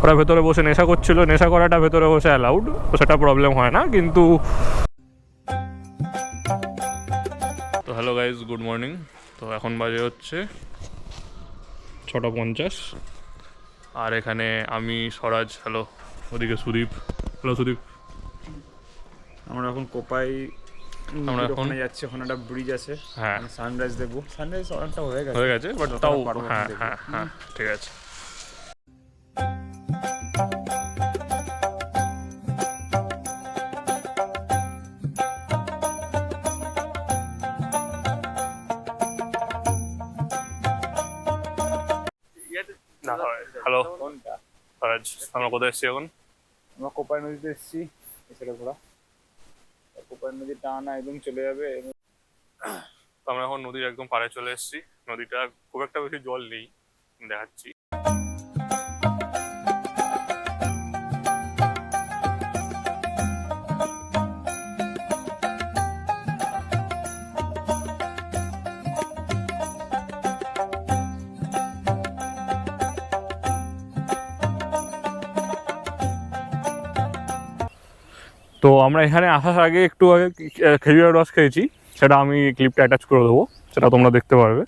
ওরা ভেতরে বসে নেশা করছিল, নেশা করাটা ভেতরে বসে অ্যালাউড, তো সেটা প্রবলেম হয় না। কিন্তু তো হ্যালো গাইজ, গুড মর্নিং। তো এখন বাজে হচ্ছে 6:50, আর এখানে আমি স্বরাজ, হ্যালো, ওদিকে সুদীপ, হ্যালো সুদীপ। আমরা এখন কোপাই, আমরা এখন ওখানে যাচ্ছি, ওখানে একটা ব্রিজ আছে, হ্যাঁ সানরাইজ দেখবো। সানরাইজ অনেকটা হয়ে গেছে, বাট তাও হ্যাঁ হ্যাঁ হ্যাঁ ঠিক আছে। হ্যালো স্বরাজ, আমরা কোথায় এসেছি এখন? আমরা কোপাই নদীতে এসেছি, এছাড়া ঘোরা কোপাই নদী টানা একদম চলে যাবে। তো আমরা এখন নদীর একদম পাড়ে চলে এসেছি। নদীটা খুব একটা বেশি জল নেই, দেখাচ্ছি। তো আমরা এখানে আসার আগে একটু আগে খেজুরের রস খেয়েছি, সেটা আমি ক্লিপটা অ্যাটাচ করে দেবো, সেটা তোমরা দেখতে পারবে।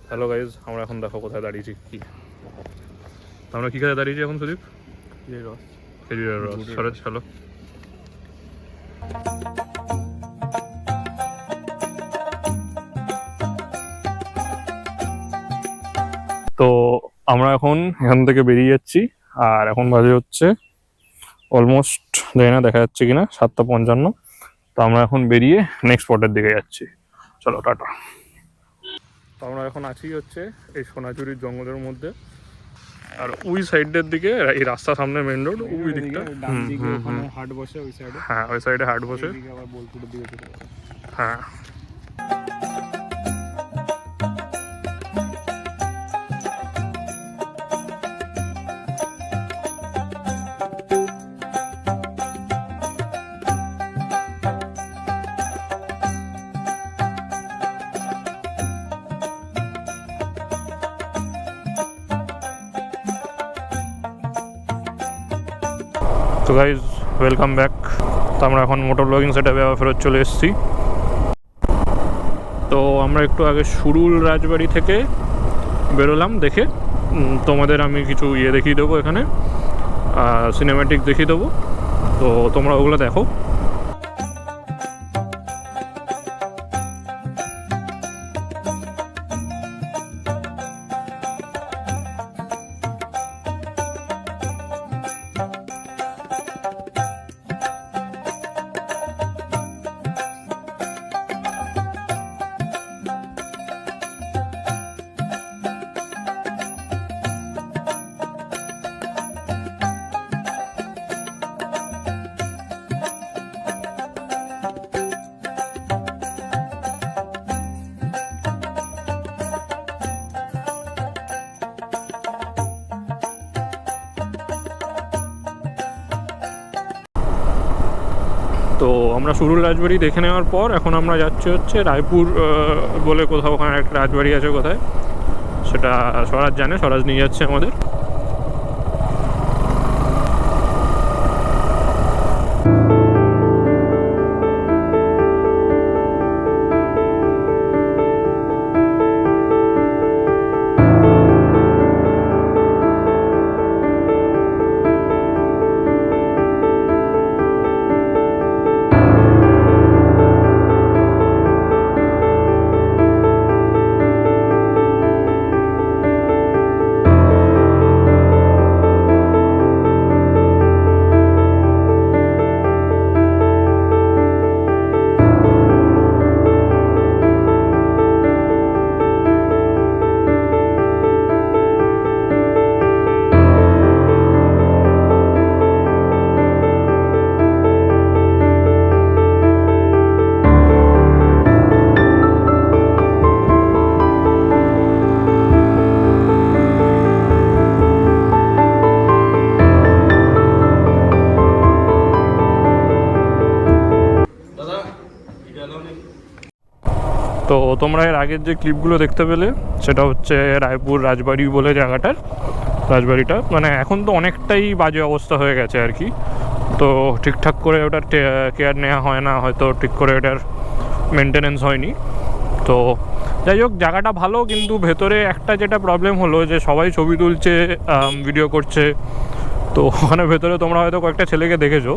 হ্যালো গাইজ, আমরা এখন দেখো কোথায় দাঁড়িয়েছি। কি আমরা কি কাজে দাঁড়িয়েছি এখন সুদীপ? খেজুরের রস। স্বরাজ হ্যালো। তো আমরা এখন এখান থেকে বেরিয়ে যাচ্ছি, আর এখন বাজে হচ্ছে অলমোস্ট, জানি না দেখা যাচ্ছে কিনা, 7:55। তো আমরা এখন বেরিয়ে নেক্সট স্পটের দিকে যাচ্ছি। চলো টাটা। তো আমরা এখন আছি হচ্ছে এই সোনাঝুরির জঙ্গলের মধ্যে, আর ওই সাইডের দিকে এই রাস্তা সামনে মেন রোড, ওই দিকটা হাট বসে ওই সাইডে, হ্যাঁ ওই সাইডে হাট বসে, আবার বোলপুরের দিকে চলে যাবে। হ্যাঁ। তো গাইজ ওয়েলকাম ব্যাক। তো আমরা এখন মোটর ব্লগিং সেটআপে আবার ফেরত চলে এসেছি। তো আমরা একটু আগে সুরুল রাজবাড়ি থেকে বেরোলাম, দেখে তোমাদের আমি কিছু দেখিয়ে দেবো, এখানে সিনেম্যাটিক দেখিয়ে দেবো, তো তোমরা ওগুলো দেখো। তো আমরা সুরুল রাজবাড়ি দেখে নেওয়ার পর এখন আমরা যাচ্ছি হচ্ছে রায়পুর বলে কোথাও, ওখানে একটা রাজবাড়ি আছে, কোথায় সেটা স্বরাজ জানে, স্বরাজ নিয়ে যাচ্ছে আমাদের। তো তোমরা এর আগের যে ক্লিপগুলো দেখতে পেলে, সেটা হচ্ছে রায়পুর রাজবাড়ি বলে জায়গাটার। রাজবাড়িটা, মানে এখন তো অনেকটাই বাজে অবস্থা হয়ে গেছে আর কি। তো ঠিকঠাক করে ওটার কেয়ার নেওয়া হয় না, হয়তো ঠিক করে ওটার মেনটেনেন্স হয়নি। তো যাই হোক, জায়গাটা ভালো, কিন্তু ভেতরে একটা যেটা প্রবলেম হলো যে সবাই ছবি তুলছে, ভিডিও করছে। তো ওখানে ভেতরে তোমরা হয়তো কয়েকটা ছেলেকে দেখেছো,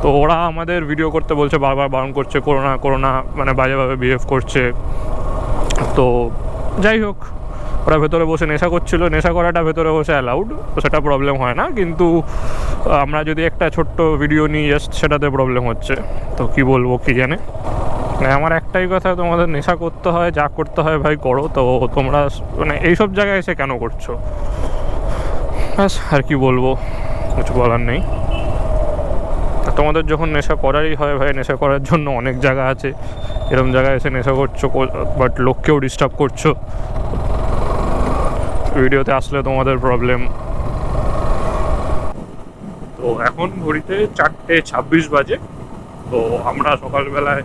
তো ওরা আমাদের ভিডিও করতে বলছে, বারবার বারণ করছে, করোনা মানে বাজেভাবে বিহেভ করছে। তো যাই হোক, ওরা ভেতরে বসে নেশা করছিল, নেশা করাটা ভেতরে বসে অ্যালাউড, তো সেটা প্রবলেম হয় না। কিন্তু আমরা যদি একটা ছোট্ট ভিডিও নিই জাস্ট, সেটাতে প্রবলেম হচ্ছে। তো কি বলবো, কি জানে। আমার একটাই কথা, তোমাদের নেশা করতে হয়, যা করতে হয় ভাই করো। তো তোমরা মানে এইসব জায়গায় এসে কেন করছো? ব্যাস, আর কি বলবো, কিছু বলার নেই। তোমাদের যখন নেশা করারই হয় ভাই, নেশা করার জন্য অনেক জায়গা আছে। এরকম জায়গায় এসে নেশা করছো, বাট লোককেও ডিস্টার্ব করছো। ভিডিওতে আসলে তোমাদের প্রবলেম। তো এখন ঘড়িতে 4:26 বাজে। তো আমরা সকালবেলায়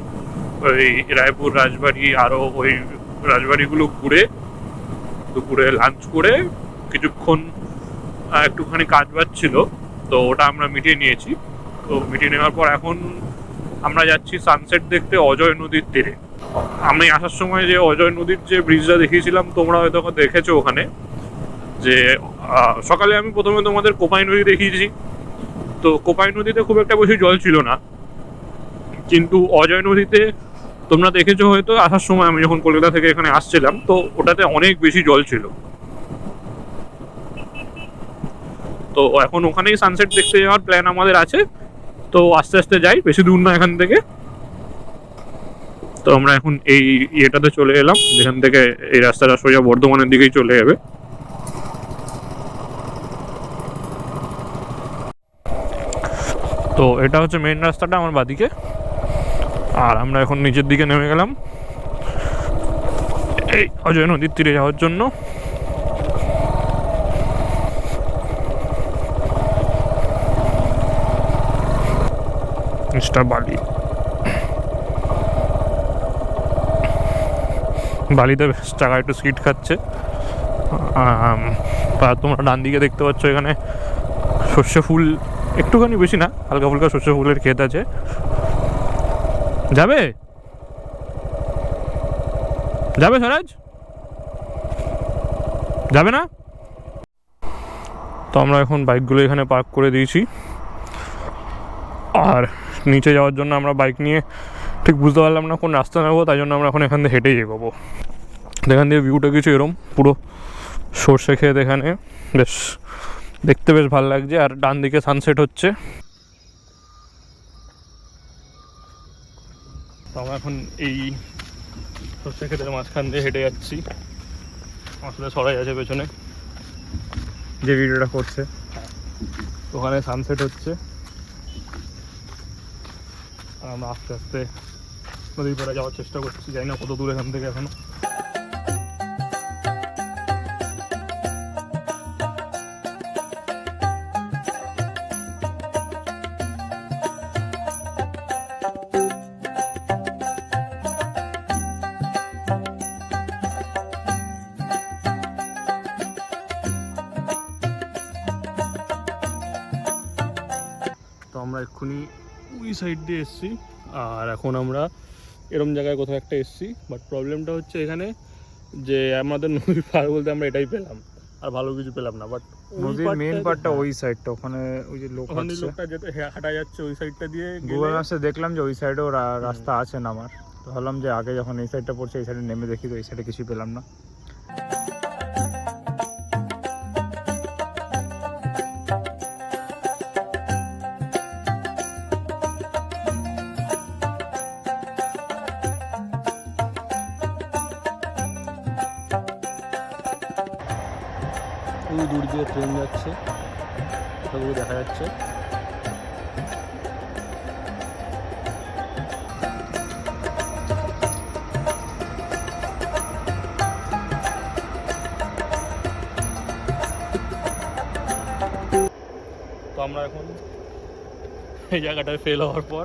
ওই রায়পুর রাজবাড়ি আরও ওই রাজবাড়িগুলো ঘুরে, দুপুরে লাঞ্চ করে কিছুক্ষণ একটুখানি কাজ বাজ ছিল, তো ওটা আমরা মিটিয়ে নিয়েছি। তো মিটিয়ে নেওয়ার পর এখন আমরা যাচ্ছি সানসেট দেখতে অজয় নদীর তীরে। আমি আসার সময় যে অজয় নদীর যে ব্রিজটা দেখিয়েছিলাম, তোমরা হয়তো দেখেছো ওখানে, যে সকালে আমি প্রথমে তোমাদের কোপাই নদী দেখিয়েছি। তো কোপাই নদীতে খুব একটা বেশি জল ছিল না, কিন্তু অজয় নদীতে তোমরা দেখেছো হয়তো আসার সময়, আমি যখন কলকাতা থেকে এখানে আসছিলাম, তো ওটাতে অনেক বেশি জল ছিল। তো এখন ওখানেই সানসেট দেখতে যাওয়ার প্ল্যান আমাদের আছে। তো আস্তে আস্তে যাই, বেশি দূর না এখান থেকে। তো আমরা এখন এই ইয়েটাতে চলে এলাম, যেখান থেকে এই রাস্তাটা সোজা বর্ধমানের দিকেই চলে যাবে। তো এটা হচ্ছে মেন রাস্তাটা আমার বাদিকে, আর আমরা এখন নিচের দিকে নেমে গেলাম এই অজয় নদীর তীরে যাওয়ার জন্য। বালিতে চাকা একটু স্কিড খাচ্ছে। তোমরা ডান দিকে দেখতে পাচ্ছ, এখানে সর্ষে ফুল, একটুখানি, বেশি না, হালকা ফুলকা সর্ষে ফুলের ক্ষেত আছে। যাবে যাবে স্বরাজ, যাবে না? তো আমরা এখন বাইকগুলো এখানে পার্ক করে দিয়েছি, আর নিচে যাওয়ার জন্য আমরা বাইক নিয়ে ঠিক বুঝতে পারলাম না কোন রাস্তা নেবো, তাই জন্য আমরা এখন এখান থেকে হেঁটেই এগোবো। এখান দিয়ে ভিউটা কিছু এরম, পুরো সর্ষে ক্ষেত এখানে, বেশ দেখতে বেশ ভালো লাগছে। আর ডান দিকে সানসেট হচ্ছে। তো আমরা এখন এই সর্ষে ক্ষেতের মাঝখান দিয়ে হেঁটে যাচ্ছি। আসলে সবাই আছে পেছনে যে ভিডিওটা করছে, ওখানে সানসেট হচ্ছে, আর আমরা আস্তে আস্তে নদীর পাড়ে যাওয়ার চেষ্টা করছি। জানি না কত দূর এখান থেকে এখনো। তো আমরা এক্ষুনি ওই সাইড দিয়ে এসছি, আর এখন আমরা এরম জায়গায় কোথাও একটা এসছি। বাট প্রবলেমটা হচ্ছে এখানে যে আমাদের নদীর পার বলতে আমরা এটাই পেলাম, আর ভালো কিছু পেলাম না। বাট নদীর মেন পার্টটা ওই সাইডটা, ওখানে ওই যে লোক ওখানে আছে, লোকটা যেতে হাঁটা যাচ্ছে ওই সাইডটা দিয়ে। গুগল ম্যাপসে দেখলাম যে ওই সাইডেও রাস্তা আছে নামার। তো ভাবলাম যে আগে যখন এই সাইডটা পড়ছে, এই সাইডে নেমে দেখি, তো এই সাইডে কিছুই পেলাম না। ওই দূর দিয়ে ট্রেন যাচ্ছে, ওগুলো দেখা যাচ্ছে। তো আমরা এখন এই জায়গাটায় ফেল হওয়ার পর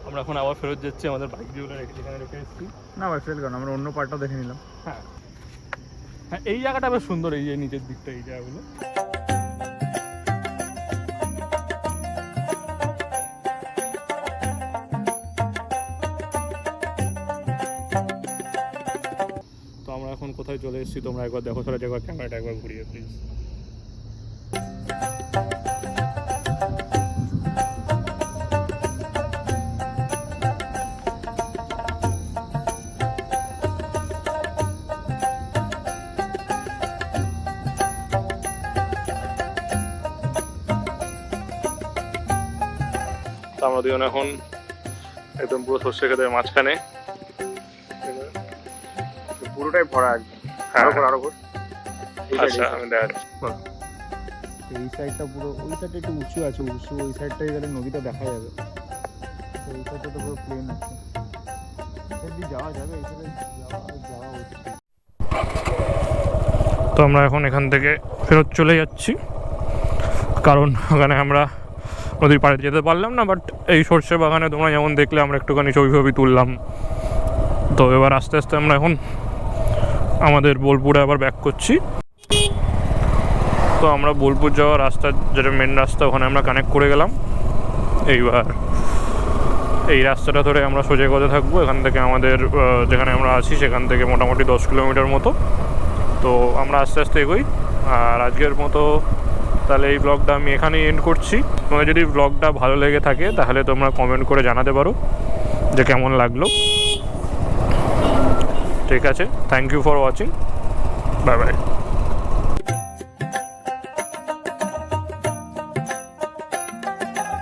আমরা এখন আবার ফেরত যাচ্ছি আমাদের বাইক যেগুলো এখানে রেখে এসেছি। না ভাই, ফেল কেন, আমরা অন্য পার্টটাও দেখে নিলাম। হ্যাঁ হ্যাঁ, এই জায়গাটা বেশ সুন্দর, এই যে নিচের দিকটা, এই জায়গাগুলো। আমরা এখন কোথায় চলে এসেছি তোমরা একবার দেখো, সরে একবার ক্যামেরাটা একবার ঘুরিয়ে প্লিজ। তো আমরা দুজন এখন একদম পুরো সর্ষে ক্ষেতের মাঝখানে। পুরোটাই ভরা একদম। হ্যাঁ, আরো ঘর। আচ্ছা আমি দেখাচ্ছি। এই সাইডটা পুরো, ওই সাইডটা একটু উঁচু আছে, উঁচু ওই সাইডটাই গেলে নদীটা দেখা যাবে। তো এই সাইডটা তো পুরো প্লেন আছে, এদিকে যাওয়া যাবে, এই সাইডে যাওয়া হচ্ছে। তো আমরা এখন এখান থেকে ফেরত চলে যাচ্ছি, কারণ ওখানে আমরা নদীর পাড়ে যেতে পারলাম না। বাট এই সর্ষে বাগানে তোমরা যেমন দেখলে আমরা একটুখানি ছবি ফবি তুললাম। তো এবার আস্তে আস্তে আমরা এখন আমাদের বোলপুরে আবার ব্যাক করছি। তো আমরা বোলপুর যাওয়ার রাস্তা, যেটা মেন রাস্তা, ওখানে আমরা কানেক্ট করে গেলাম। এইবার এই রাস্তাটা ধরে আমরা সোজা এগোতে থাকবো। এখান থেকে আমাদের যেখানে আমরা আছি সেখান থেকে মোটামুটি 10 কিলোমিটার মতো। তো আমরা আস্তে আস্তে এগোই। আর আজকের মতো তাহলে এই ব্লগটা আমি এখানেই এন্ড করছি। তোমাদের যদি ব্লগটা ভালো লেগে থাকে তাহলে তোমরা কমেন্ট করে জানাতে পারো যে কেমন লাগলো। ঠিক আছে, thank you for watching, bye by.